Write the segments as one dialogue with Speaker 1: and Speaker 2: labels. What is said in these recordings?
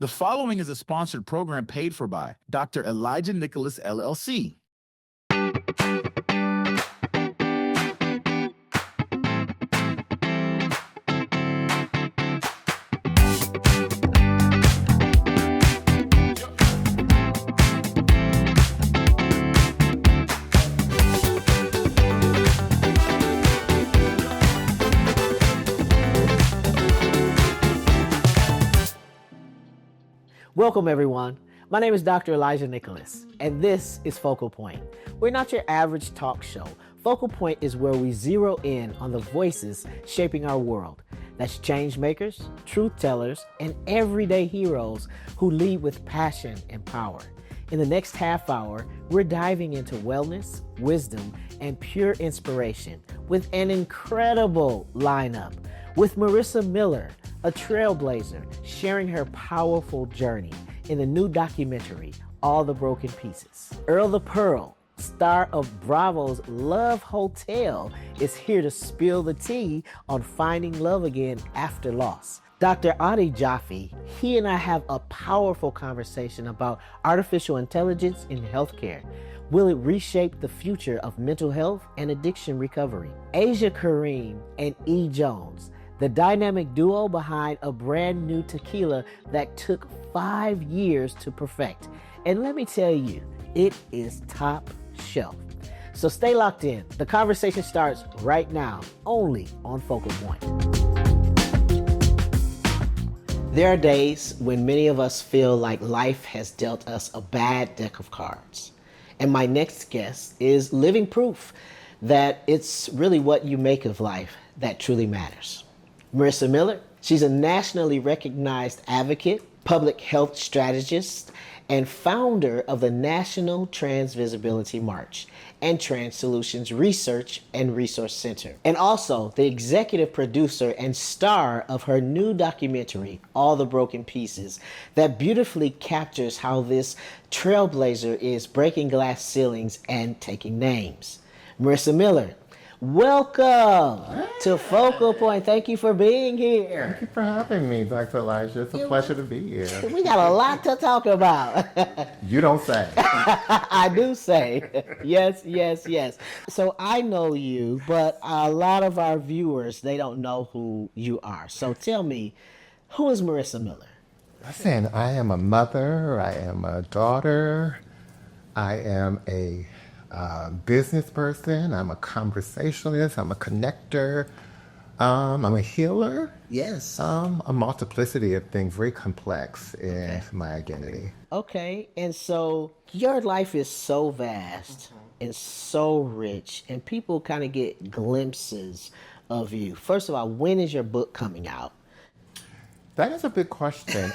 Speaker 1: The following is a sponsored program paid for by Dr. Elijah Nicholas, LLC.
Speaker 2: Welcome, everyone. My name is Dr. Elijah Nicholas, and this is Focal Point. We're not your average talk show. Focal Point is where we zero in on the voices shaping our world. That's change makers, truth tellers, and everyday heroes who lead with passion and power. In the next half hour, we're diving into wellness, wisdom, and pure inspiration with an incredible lineup. With Marissa Miller, a trailblazer, sharing her powerful journey in the new documentary, All the Broken Pieces. Earl the Pearl, star of Bravo's Love Hotel, is here to spill the tea on finding love again after loss. Dr. Jaffe, he and I have a powerful conversation about artificial intelligence in healthcare. Will it reshape the future of mental health and addiction recovery? Asiaa Karriem and E. Jones, the dynamic duo behind a brand new tequila that took 5 years to perfect. And let me tell you, it is top shelf. So stay locked in. The conversation starts right now, only on Focal Point. There are days when many of us feel like life has dealt us a bad deck of cards. And my next guest is living proof that it's really what you make of life that truly matters. Marissa Miller, she's a nationally recognized advocate, public health strategist, and founder of the National Trans Visibility March and Trans Solutions Research and Resource Center, and also the executive producer and star of her new documentary, All the Broken Pieces, that beautifully captures how this trailblazer is breaking glass ceilings and taking names. Marissa Miller, welcome to Focal Point. Thank you for being here.
Speaker 3: Thank you for having me, Dr. Elijah. It's a pleasure to be here.
Speaker 2: We got a lot to talk about.
Speaker 3: You don't say.
Speaker 2: I do say. Yes, yes, yes. So I know you, but a lot of our viewers, they don't know who you are. So tell me, who is Marissa Miller?
Speaker 3: Listen, I am a mother. I am a daughter. I am a business person. I'm a conversationalist. I'm a connector. I'm a healer.
Speaker 2: Yes.
Speaker 3: A multiplicity of things, very complex in my identity.
Speaker 2: Okay, and so your life is so vast and so rich, and people kind of get glimpses of you. First of all, when is your book coming out?
Speaker 3: That is a big question.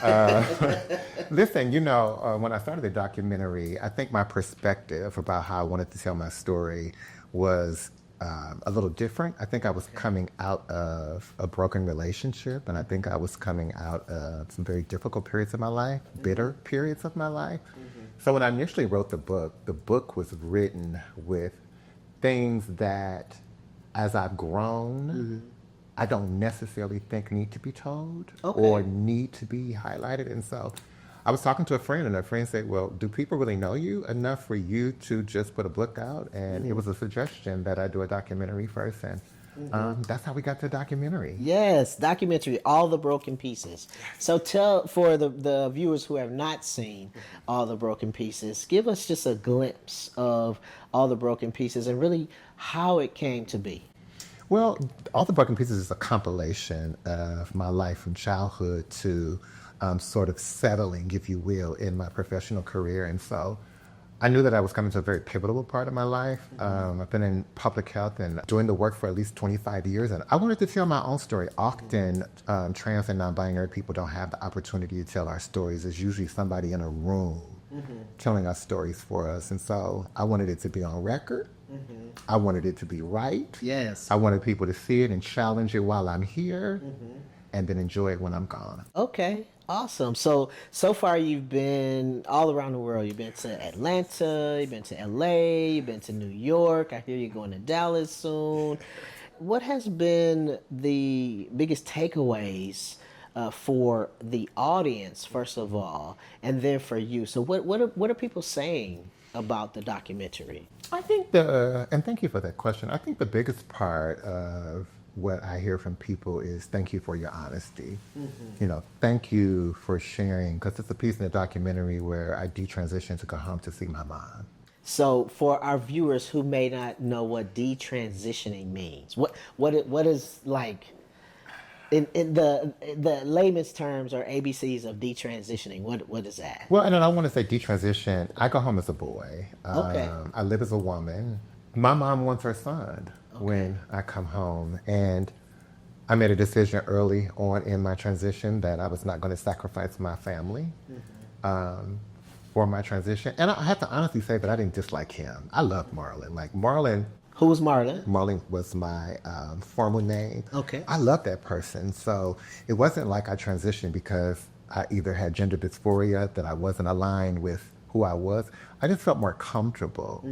Speaker 3: Listen, when I started the documentary, I think my perspective about how I wanted to tell my story was a little different. I think I was coming out of a broken relationship, and I think I was coming out of some very difficult periods of my life, bitter periods of my life. So when I initially wrote the book was written with things that, as I've grown, I don't necessarily think need to be told or need to be highlighted. And so I was talking to a friend, and a friend said, well, do people really know you enough for you to just put a book out? And it was a suggestion that I do a documentary first. And that's how we got to the documentary.
Speaker 2: Yes, documentary, All the Broken Pieces. So tell, for the viewers who have not seen All the Broken Pieces, give us just a glimpse of All the Broken Pieces and really how it came to be.
Speaker 3: Well, All the Broken Pieces is a compilation of my life from childhood to sort of settling, if you will, in my professional career. And so I knew that I was coming to a very pivotal part of my life. I've been in public health and doing the work for at least 25 years. And I wanted to tell my own story. Often, trans and non-binary people don't have the opportunity to tell our stories. There's usually somebody in a room telling our stories for us. And so I wanted it to be on record. I wanted it to be right.
Speaker 2: Yes.
Speaker 3: I wanted people to see it and challenge it while I'm here and then enjoy it when I'm gone.
Speaker 2: Okay, awesome. So far you've been all around the world. You've been to Atlanta, you've been to LA, you've been to New York. I hear you're going to Dallas soon. What has been the biggest takeaways for the audience, first of all, and then for you. So what are people saying about the documentary?
Speaker 3: I think and thank you for that question. I think the biggest part of what I hear from people is thank you for your honesty. Thank you for sharing, because it's a piece in the documentary where I detransitioned to go home to see my mom.
Speaker 2: So for our viewers who may not know what detransitioning means, what is like in the layman's terms or ABCs of detransitioning? What is that?
Speaker 3: Well, and I want to say detransition. I go home as a boy.
Speaker 2: Okay.
Speaker 3: I live as a woman. My mom wants her son when I come home, and I made a decision early on in my transition that I was not going to sacrifice my family for my transition. And I have to honestly say that I didn't dislike him. I love Marlon. Like Marlon.
Speaker 2: Who was Marlon?
Speaker 3: Marlon was my formal name.
Speaker 2: Okay.
Speaker 3: I love that person. So it wasn't like I transitioned because I either had gender dysphoria, that I wasn't aligned with who I was. I just felt more comfortable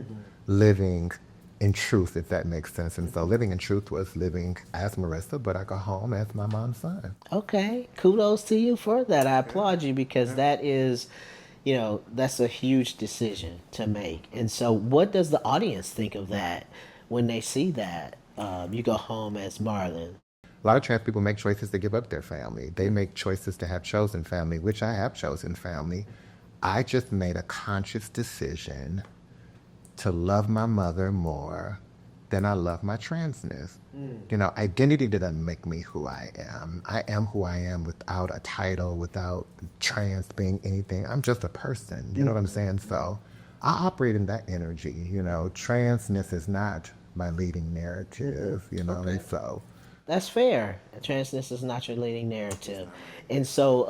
Speaker 3: living in truth, if that makes sense. And so living in truth was living as Marissa, but I go home as my mom's son.
Speaker 2: Okay. Kudos to you for that. I applaud you, because that is, that's a huge decision to make. And so what does the audience think of that when they see that you go home as Marlon?
Speaker 3: A lot of trans people make choices to give up their family. They make choices to have chosen family, which I have chosen family. I just made a conscious decision to love my mother more than I love my transness. Identity doesn't make me who I am. I am who I am without a title, without trans being anything. I'm just a person, you know what I'm saying? So I operate in that energy, transness is not my leading narrative, and so.
Speaker 2: That's fair. Transness is not your leading narrative. And so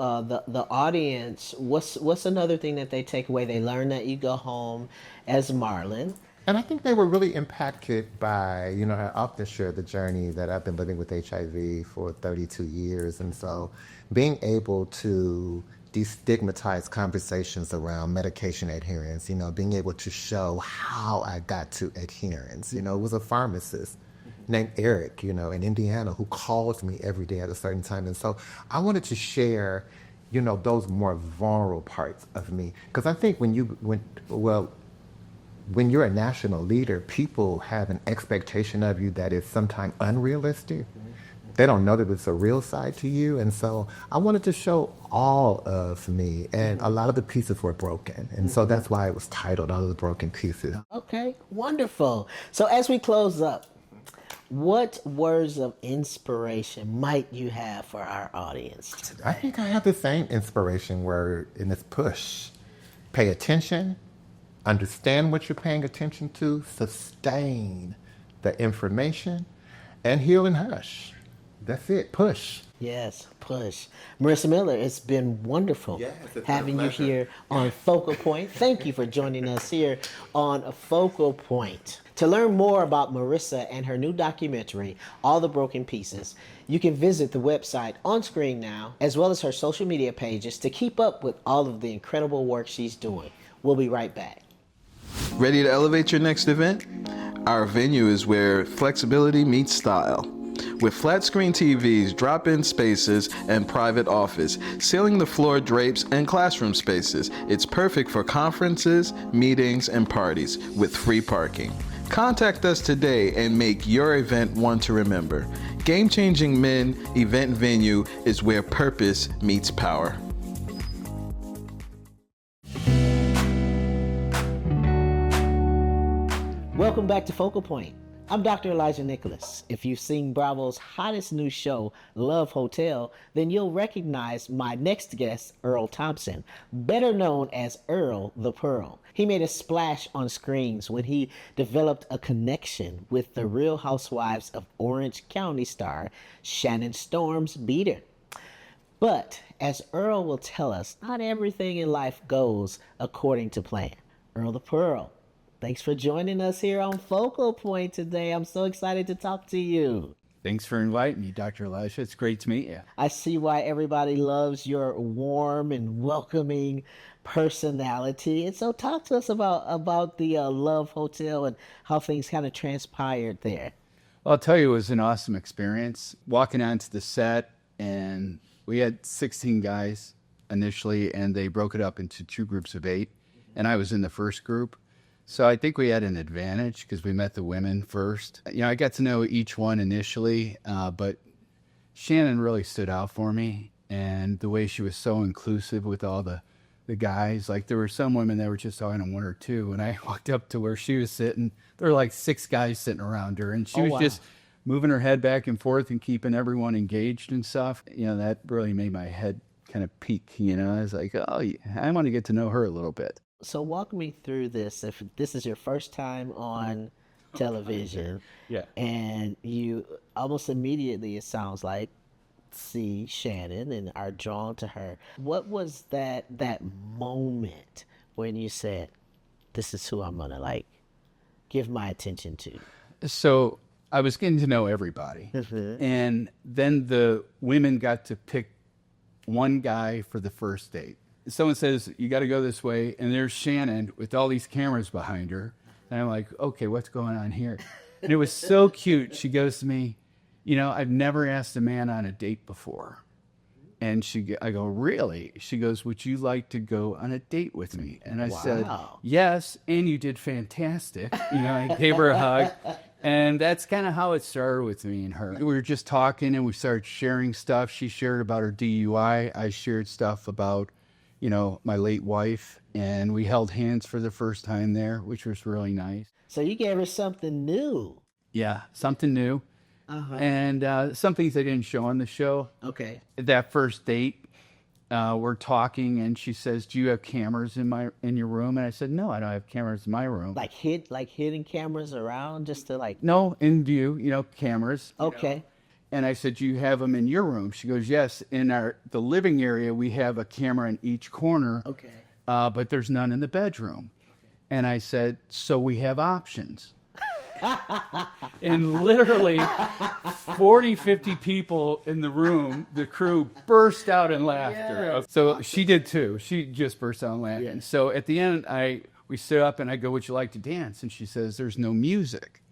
Speaker 2: the audience, what's another thing that they take away? They learn that you go home as Marlon.
Speaker 3: And I think they were really impacted by, I often share the journey that I've been living with HIV for 32 years. And so being able to destigmatize conversations around medication adherence, being able to show how I got to adherence. It was a pharmacist named Eric, in Indiana, who calls me every day at a certain time. And so I wanted to share, those more vulnerable parts of me. Because I think when you're a national leader, people have an expectation of you that is sometimes unrealistic. They don't know that it's a real side to you. And so I wanted to show all of me. And a lot of the pieces were broken. And so that's why it was titled All of the Broken Pieces.
Speaker 2: Okay, wonderful. So as we close up, what words of inspiration might you have for our audience today?
Speaker 3: I think I have the same inspiration word, and it's push. Pay attention, understand what you're paying attention to, sustain the information, and heal and hush. That's it, push.
Speaker 2: Yes, push. Marissa Miller, it's been wonderful having you here on Focal Point. Thank you for joining us here on Focal Point. To learn more about Marissa and her new documentary, All the Broken Pieces, you can visit the website on screen now, as well as her social media pages, to keep up with all of the incredible work she's doing. We'll be right back.
Speaker 4: Ready to elevate your next event? Our venue is where flexibility meets style. With flat screen TVs, drop-in spaces, and private office, ceiling the floor drapes, and classroom spaces, it's perfect for conferences, meetings, and parties with free parking. Contact us today and make your event one to remember. Game Changing Men Event Venue is where purpose meets power.
Speaker 2: Welcome back to Focal Point. I'm Dr. Elijah Nicholas. If you've seen Bravo's hottest new show, Love Hotel, then you'll recognize my next guest, Earl Thompson, better known as Earl the Pearl. He made a splash on screens when he developed a connection with the Real Housewives of Orange County star Shannon Storm's beater. But as Earl will tell us, not everything in life goes according to plan. Earl the Pearl, thanks for joining us here on Focal Point today. I'm so excited to talk to you.
Speaker 5: Thanks for inviting me, Dr. Elijah. It's great to meet you.
Speaker 2: I see why everybody loves your warm and welcoming personality. And so talk to us about the Love Hotel and how things kind of transpired there.
Speaker 5: Well, I'll tell you, it was an awesome experience. Walking onto the set and We had 16 guys initially, and they broke it up into 2 groups of 8, and I was in the first group. So I think we had an advantage because we met the women first. You know, I got to know each one initially, but Shannon really stood out for me, and the way she was so inclusive with all the guys. Like, there were some women that were just talking to 1 or 2, and I walked up to where she was sitting. There were like 6 guys sitting around her, and she was just moving her head back and forth and keeping everyone engaged and stuff. You know, that really made my head kind of peak. You know, I was like, oh, I want to get to know her a little bit.
Speaker 2: So walk me through this. If this is your first time on television,
Speaker 5: Yeah.
Speaker 2: and you almost immediately, it sounds like, see Shannon and are drawn to her. What was that moment when you said, this is who I'm gonna like give my attention to?
Speaker 5: So I was getting to know everybody. And then the women got to pick one guy for the first date. Someone says, you got to go this way. And there's Shannon with all these cameras behind her. And I'm like, okay, what's going on here? And it was so cute. She goes to me, you know, I've never asked a man on a date before. And I go, really? She goes, would you like to go on a date with me? And I said, yes, and you did fantastic. You know, I gave her a hug. And that's kind of how it started with me and her. We were just talking, and we started sharing stuff. She shared about her DUI. I shared stuff about, you know, my late wife. And we held hands for the first time there, which was really nice.
Speaker 2: So you gave her something new.
Speaker 5: Yeah, something new. And some things I didn't show on the show.
Speaker 2: Okay.
Speaker 5: That first date, we're talking, and she says, do you have cameras in your room? And I said, no, I don't have cameras in my room.
Speaker 2: Like hidden cameras around just to like...
Speaker 5: No, in view, you know, cameras.
Speaker 2: Okay.
Speaker 5: You know. And I said, do you have them in your room? She goes, yes. In the living area, we have a camera in each corner.
Speaker 2: Okay.
Speaker 5: But there's none in the bedroom. And I said, so we have options. And literally 40, 50 people in the room, the crew burst out in laughter. Yes. So she did too. She just burst out in laughing. Yes. So at the end, we stood up and I go, would you like to dance? And she says, there's no music.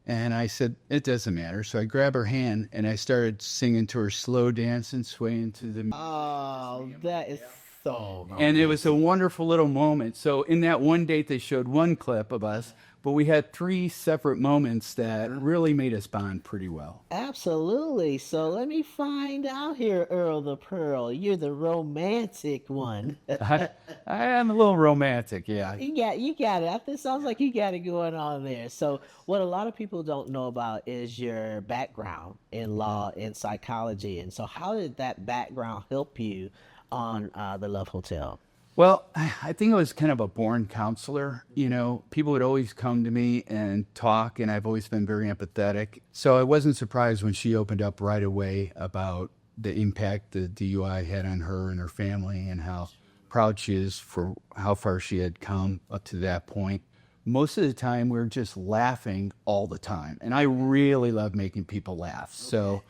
Speaker 5: And I said, it doesn't matter. So I grabbed her hand and I started singing to her, slow dancing, swaying to the music.
Speaker 2: Oh, that is so nice.
Speaker 5: And it was a wonderful little moment. So in that one date, they showed one clip of us, but we had 3 separate moments that really made us bond pretty well.
Speaker 2: Absolutely. So let me find out here, Earl the Pearl. You're the romantic one.
Speaker 5: I am a little romantic, yeah.
Speaker 2: You got it. It sounds like you got it going on there. So what a lot of people don't know about is your background in law and psychology. And so how did that background help you on The Love Hotel?
Speaker 5: Well, I think I was kind of a born counselor. You know, people would always come to me and talk, and I've always been very empathetic. So I wasn't surprised when she opened up right away about the impact the DUI had on her and her family and how proud she is for how far she had come up to that point. Most of the time, we're just laughing all the time. And I really love making people laugh. So,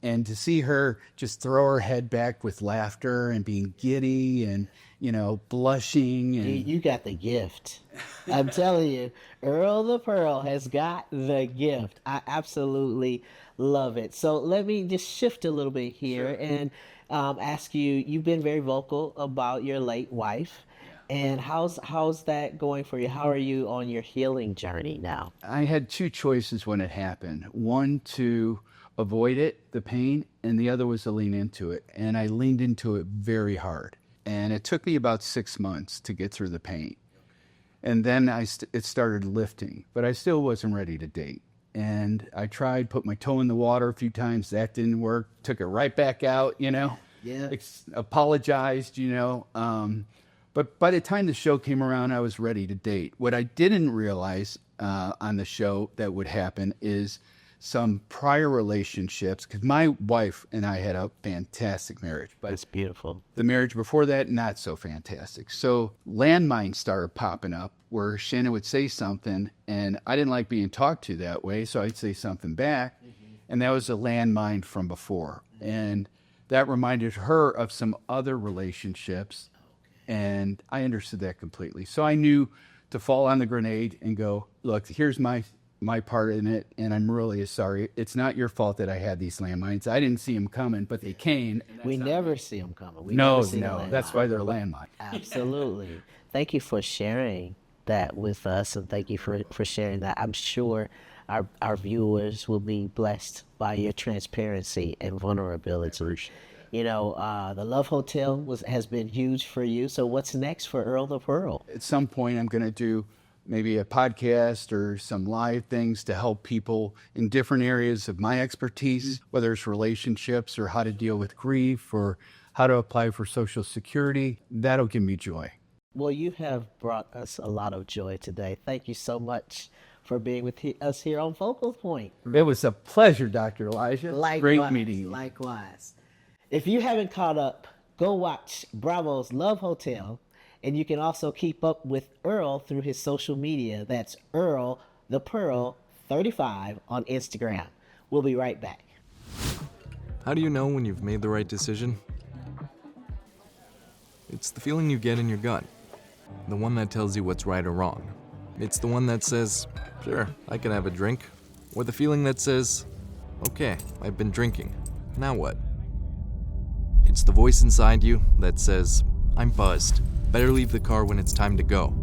Speaker 5: and to see her just throw her head back with laughter and being giddy and, you know, blushing. And
Speaker 2: you got the gift. I'm telling you, Earl the Pearl has got the gift. I absolutely love it. So let me just shift a little bit here and ask you, you've been very vocal about your late wife. And how's that going for you? How are you on your healing journey now?
Speaker 5: I had 2 choices when it happened. One, to avoid it, the pain, and the other was to lean into it. And I leaned into it very hard. And it took me about 6 months to get through the pain. And then it started lifting, but I still wasn't ready to date. And I tried, put my toe in the water a few times. That didn't work. Took it right back out, you know.
Speaker 2: Yeah.
Speaker 5: Apologized, you know. But by the time the show came around, I was ready to date. What I didn't realize on the show that would happen is some prior relationships, because my wife and I had a fantastic marriage. But
Speaker 2: it's beautiful.
Speaker 5: The marriage before that, not so fantastic. So landmines started popping up where Shannon would say something, and I didn't like being talked to that way, so I'd say something back, and that was a landmine from before. And that reminded her of some other relationships, and I understood that completely. So I knew to fall on the grenade and go, look, here's my my part in it, and I'm really sorry. It's not your fault that I had these landmines. I didn't see them coming, but they came.
Speaker 2: We never see them coming. We
Speaker 5: No,
Speaker 2: never see the
Speaker 5: no, that's why they're landmines.
Speaker 2: Absolutely. Thank you for sharing that with us, and thank you for sharing that. I'm sure our viewers will be blessed by your transparency and vulnerability. You know, the Love Hotel has been huge for you. So what's next for Earl the Pearl?
Speaker 5: At some point, I'm going to do maybe a podcast or some live things to help people in different areas of my expertise, whether it's relationships or how to deal with grief or how to apply for Social Security. That'll give me joy.
Speaker 2: Well, you have brought us a lot of joy today. Thank you so much for being with us here on Focal Point.
Speaker 5: It was a pleasure, Dr. Elijah.
Speaker 2: Likewise,
Speaker 5: Great meeting you.
Speaker 2: Likewise. If you haven't caught up, go watch Bravo's Love Hotel, and you can also keep up with Earl through his social media. That's Earl the Pearl 35 on Instagram. We'll be right back.
Speaker 6: How do you know when you've made the right decision? It's the feeling you get in your gut, the one that tells you what's right or wrong. It's the one that says, sure, I can have a drink, or the feeling that says, okay, I've been drinking, now what? It's the voice inside you that says, I'm buzzed, better leave the car when it's time to go.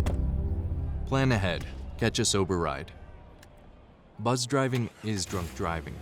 Speaker 6: Plan ahead, catch a sober ride. Buzz driving is drunk driving.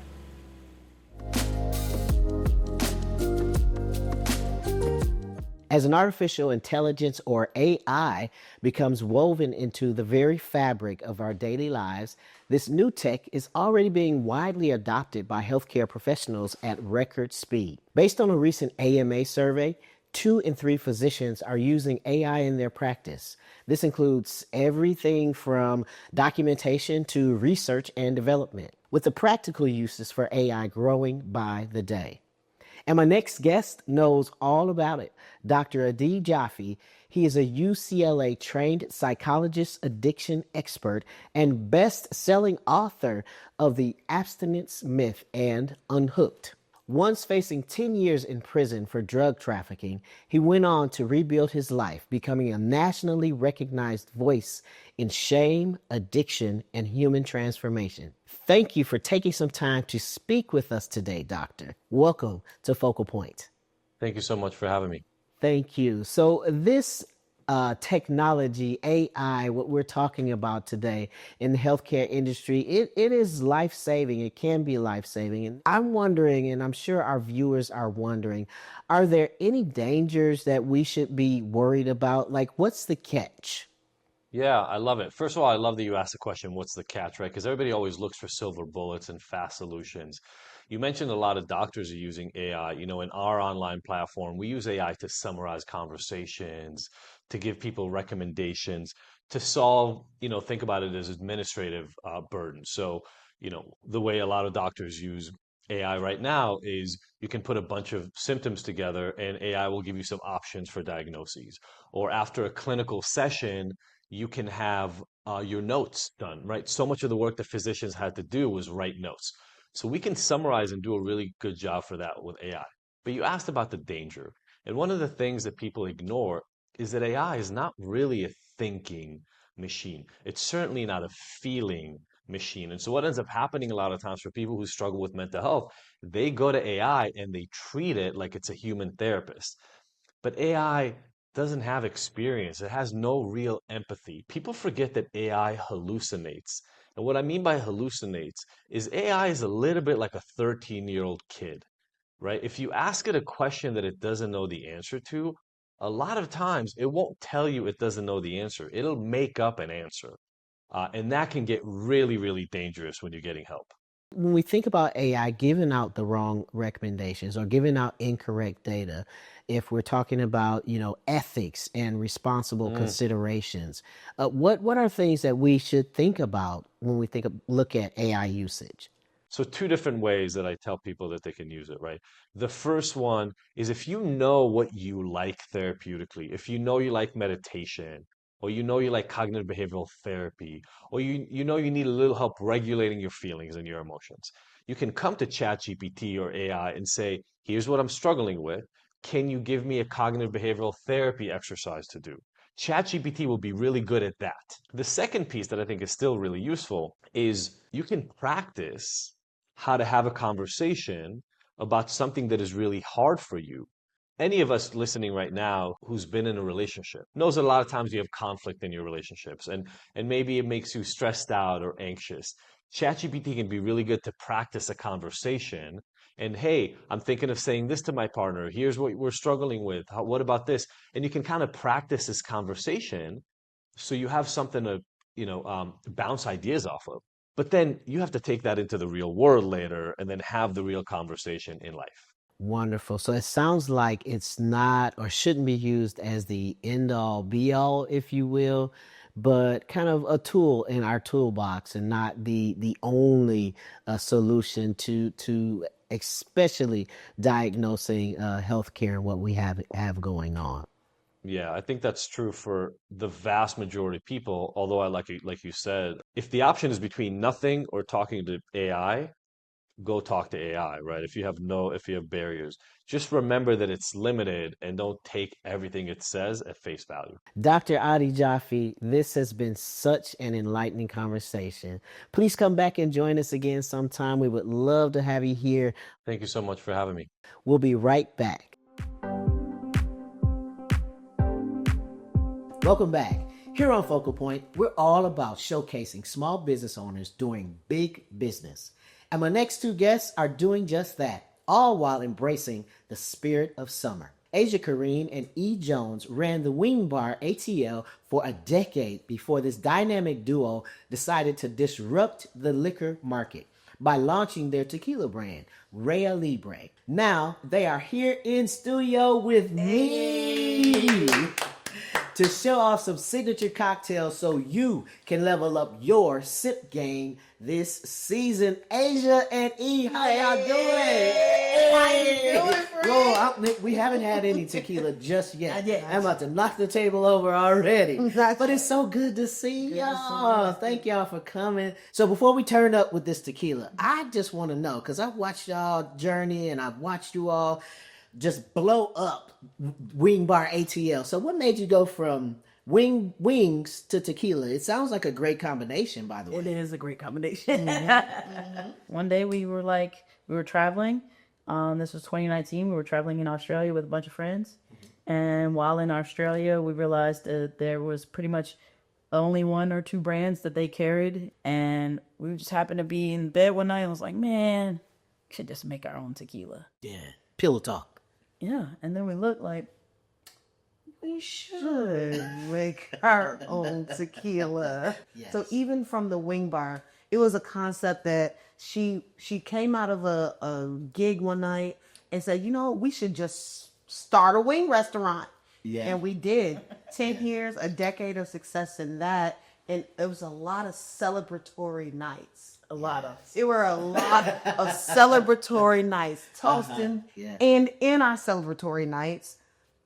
Speaker 2: As an artificial intelligence or AI becomes woven into the very fabric of our daily lives, this new tech is already being widely adopted by healthcare professionals at record speed. Based on a recent AMA survey, 2 in 3 physicians are using AI in their practice. This includes everything from documentation to research and development, with the practical uses for AI growing by the day. And my next guest knows all about it. Dr. Jaffe. He is a UCLA trained psychologist, addiction expert, and best-selling author of The Abstinence Myth and Unhooked. Once facing 10 years in prison for drug trafficking, he went on to rebuild his life, becoming a nationally recognized voice in shame, addiction, and human transformation. Thank you for taking some time to speak with us today, Doctor. Welcome to Focal Point.
Speaker 7: Thank you so much for having me.
Speaker 2: Thank you. So this technology, AI, what we're talking about today in the healthcare industry, it is life-saving. It can be life-saving. And I'm wondering, and I'm sure our viewers are wondering, are there any dangers that we should be worried about? Like, what's the catch?
Speaker 7: Yeah, I love it. First of all, I love that you asked the question, what's the catch, right? Because everybody always looks for silver bullets and fast solutions. You mentioned a lot of doctors are using AI. You know, in our online platform, we use AI to summarize conversations, to give people recommendations, to solve, think about it as administrative burden. So, the way a lot of doctors use AI right now is you can put a bunch of symptoms together and AI will give you some options for diagnoses. Or after a clinical session, you can have your notes done, right? So much of the work that physicians had to do was write notes. So we can summarize and do a really good job for that with AI. But you asked about the danger. And one of the things that people ignore is that AI is not really a thinking machine. It's certainly not a feeling machine. And so what ends up happening a lot of times for people who struggle with mental health, they go to AI and they treat it like it's a human therapist. But AI doesn't have experience. It has no real empathy. People forget that AI hallucinates. And what I mean by hallucinates is AI is a little bit like a 13-year-old kid, right? If you ask it a question that it doesn't know the answer to, a lot of times it won't tell you it doesn't know the answer. It'll make up an answer. And that can get really, really dangerous when you're getting help.
Speaker 2: When we think about AI giving out the wrong recommendations or giving out incorrect data, if we're talking about, ethics and responsible considerations, what are things that we should think about when we look at AI usage?
Speaker 7: So 2 different ways that I tell people that they can use it, right? The first one is if you know what you like therapeutically, if you know you like meditation, or you know you like cognitive behavioral therapy, or you know you need a little help regulating your feelings and your emotions, you can come to ChatGPT or AI and say, here's what I'm struggling with. can you give me a cognitive behavioral therapy exercise to do? ChatGPT will be really good at that. The second piece that I think is still really useful is you can practice how to have a conversation about something that is really hard for you. Any of us listening right now who's been in a relationship knows that a lot of times you have conflict in your relationships and maybe it makes you stressed out or anxious. ChatGPT can be really good to practice a conversation and hey, I'm thinking of saying this to my partner. Here's what we're struggling with. What about this? And you can kind of practice this conversation so you have something to, bounce ideas off of. But then you have to take that into the real world later and then have the real conversation in life.
Speaker 2: Wonderful. So it sounds like it's not or shouldn't be used as the end all be all, if you will, but kind of a tool in our toolbox and not the only solution to especially diagnosing healthcare and what we have going on.
Speaker 7: Yeah, I think that's true for the vast majority of people. Although I like you said, if the option is between nothing or talking to AI, go talk to AI, right? If you have barriers, just remember that it's limited and don't take everything it says at face value.
Speaker 2: Dr. Adi Jaffe, this has been such an enlightening conversation. Please come back and join us again sometime. We would love to have you here.
Speaker 7: Thank you so much for having me.
Speaker 2: We'll be right back. Welcome back. Here on Focal Point, we're all about showcasing small business owners doing big business. And my next two guests are doing just that, all while embracing the spirit of summer. Asiaa Karriem and E. Jones ran the Wing Bar ATL for a decade before this dynamic duo decided to disrupt the liquor market by launching their tequila brand, ReyaLibre. Now they are here in studio with me to show off some signature cocktails so you can level up your sip game this season. Asiaa and E, how y'all doing?
Speaker 8: How you doing,
Speaker 2: Bro, we haven't had any tequila just yet. I'm about to knock the table over already. But it's so good to see y'all. Thank y'all for coming. So before we turn up with this tequila, I just want to know, because I've watched y'all journey and I've watched you all just blow up Wing Bar ATL. So what made you go from wings to tequila? It sounds like a great combination, by the way.
Speaker 8: It is a great combination. One day we were traveling. This was 2019. We were traveling in Australia with a bunch of friends. And while in Australia, we realized that there was pretty much only one or two brands that they carried. And we just happened to be in bed one night and was like, man, we should just make our own tequila.
Speaker 2: Yeah, pillow talk.
Speaker 8: Yeah, and then we looked like,
Speaker 9: we should make our own tequila.
Speaker 2: Yes.
Speaker 9: So even from the Wing Bar, it was a concept that she came out of a gig one night and said, we should just start a wing restaurant.
Speaker 2: Yeah.
Speaker 9: And we did. 10 years, a decade of success in that. And it was a lot of celebratory nights. It were a lot of celebratory nights, toasting.
Speaker 2: Yeah.
Speaker 9: And in our celebratory nights,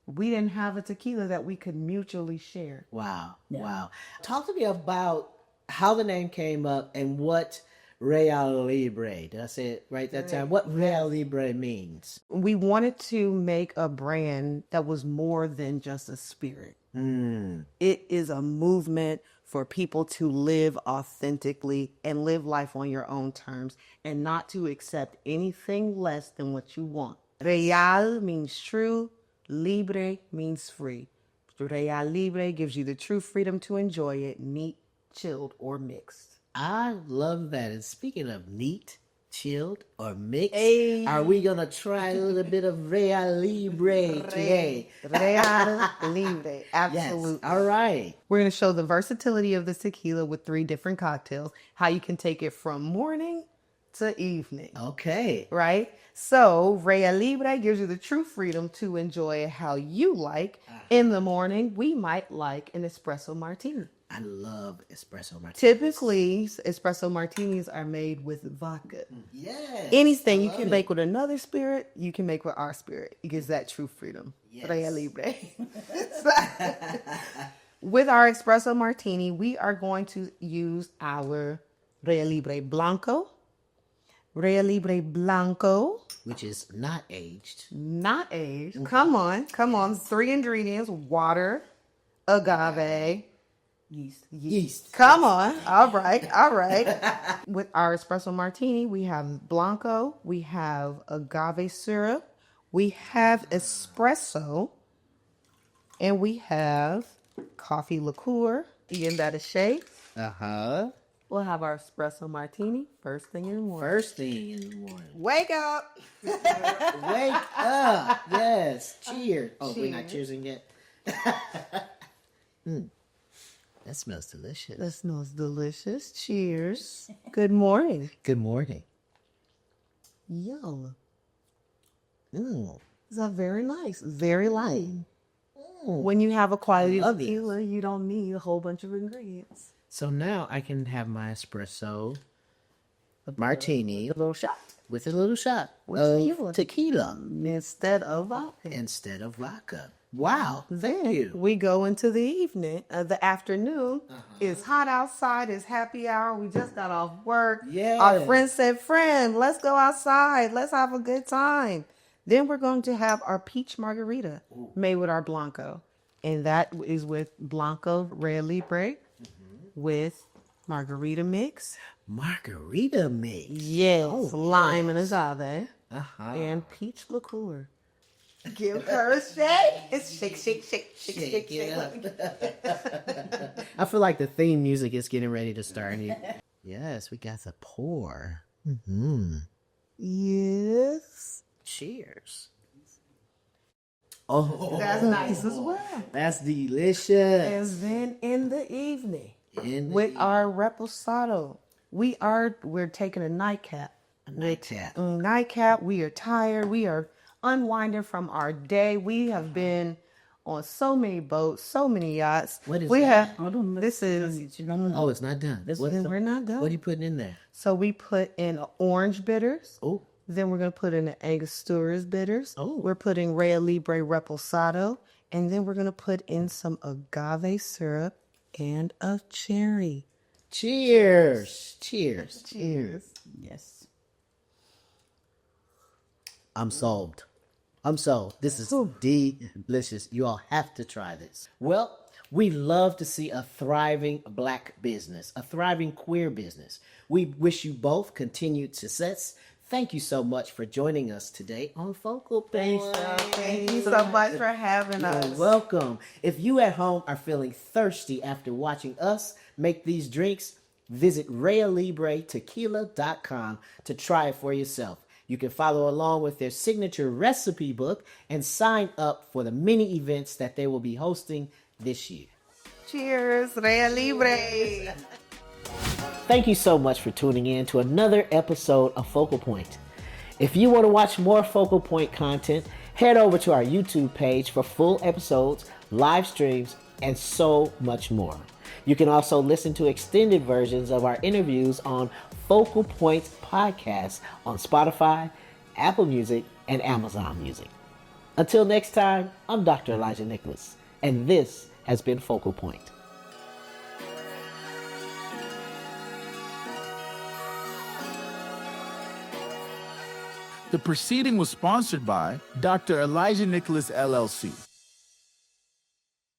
Speaker 9: we didn't have a tequila that we could mutually share.
Speaker 2: Wow.
Speaker 8: Yeah.
Speaker 2: Wow. Talk to me about how the name came up and what ReyaLibre, did I say it right that time? What ReyaLibre means.
Speaker 9: We wanted to make a brand that was more than just a spirit. It is a movement for people to live authentically and live life on your own terms and not to accept anything less than what you want. Real means true. Libre means free. ReyaLibre gives you the true freedom to enjoy it, neat, chilled, or mixed.
Speaker 2: I love that. And speaking of neat, chilled, or mixed,
Speaker 9: Hey.
Speaker 2: are we going to try a little bit of ReyaLibre today?
Speaker 9: ReyaLibre, absolutely.
Speaker 2: Yes. All right.
Speaker 9: We're going to show the versatility of the tequila with 3 different cocktails, how you can take it from morning to evening.
Speaker 2: Okay.
Speaker 9: Right? So, ReyaLibre gives you the true freedom to enjoy it how you like. In the morning, we might like an espresso martini.
Speaker 2: I love espresso martinis.
Speaker 9: Typically, espresso martinis are made with vodka.
Speaker 2: Yes.
Speaker 9: Anything
Speaker 2: I
Speaker 9: you
Speaker 2: love
Speaker 9: can
Speaker 2: it.
Speaker 9: make with another spirit, you can make with our spirit. It gives that true freedom.
Speaker 2: Yes.
Speaker 9: ReyaLibre. With our espresso martini, we are going to use our ReyaLibre Blanco, ReyaLibre Blanco,
Speaker 2: which is not aged.
Speaker 9: Not aged. Come on. 3 ingredients: water, agave,
Speaker 2: Yeast.
Speaker 9: Come on. All right. With our espresso martini, we have Blanco, we have agave syrup, we have espresso, and we have coffee liqueur. Again, that is shake. We'll have our espresso martini first thing in the morning.
Speaker 2: First thing in the morning.
Speaker 9: Wake up.
Speaker 2: Wake up. Yes. Cheers. Oh, we're not
Speaker 9: Cheers.
Speaker 2: cheersing yet. That smells delicious.
Speaker 9: That smells delicious. Cheers. Good morning.
Speaker 2: Good morning.
Speaker 9: Yum.
Speaker 2: Mm.
Speaker 9: Is that very nice? Very light. When you have a quality
Speaker 2: love these.
Speaker 9: tequila, you don't need a whole bunch of ingredients.
Speaker 2: So now I can have my espresso martini
Speaker 9: A little shot
Speaker 2: with a little shot
Speaker 9: With
Speaker 2: of tequila
Speaker 9: instead of vodka.
Speaker 2: instead of vodka. Wow.
Speaker 9: Then
Speaker 2: Thank you.
Speaker 9: we go into the evening, the afternoon. It's hot outside. It's happy hour. We just got off work.
Speaker 2: Yeah.
Speaker 9: Our friend said, "Friend, let's go outside. Let's have a good time." Then we're going to have our peach margarita made with our Blanco. And that is with Blanco ReyaLibre with margarita mix.
Speaker 2: Margarita mix.
Speaker 9: Yes, lime and agave.
Speaker 2: Uh-huh.
Speaker 9: And peach liqueur. Give her a shake. It's shake.
Speaker 2: it up. I feel like the theme music is getting ready to start. Yes, we got the pour.
Speaker 9: Yes.
Speaker 2: Cheers. Oh,
Speaker 9: That's nice as well.
Speaker 2: that's delicious.
Speaker 9: And then in the evening, with our reposado, we're taking a nightcap. Nightcap. We are tired. We are unwinding from our day. We have been on so many boats, so many yachts.
Speaker 2: What is
Speaker 9: we
Speaker 2: that?
Speaker 9: have? This is.
Speaker 2: Oh, it's not done.
Speaker 9: We're not done.
Speaker 2: What are you putting in there?
Speaker 9: So we put in orange bitters.
Speaker 2: Oh,
Speaker 9: Then we're going to put in the Angostura bitters.
Speaker 2: Oh.
Speaker 9: We're putting ReyaLibre Reposado. And then we're going to put in some agave syrup and a cherry.
Speaker 2: cheers. Cheers.
Speaker 9: Cheers.
Speaker 8: Yes.
Speaker 2: I'm sold. This is delicious. You all have to try this. Well, we love to see a thriving Black business, a thriving queer business. We wish you both continued success. Thank you so much for joining us today on Focal Point.
Speaker 9: Thank you so much for having us.
Speaker 2: You're welcome. If you at home are feeling thirsty after watching us make these drinks, visit ReyaLibreTequila.com to try it for yourself. You can follow along with their signature recipe book and sign up for the many events that they will be hosting this year.
Speaker 9: Cheers, ReyaLibre.
Speaker 2: Thank you so much for tuning in to another episode of Focal Point. If you want to watch more Focal Point content, head over to our YouTube page for full episodes, live streams, and so much more. You can also listen to extended versions of our interviews on Focal Point Podcast on Spotify, Apple Music, and Amazon Music. Until next time, I'm Dr. Elijah Nicholas, and this has been Focal Point.
Speaker 1: The proceeding was sponsored by Dr. Elijah Nicholas LLC.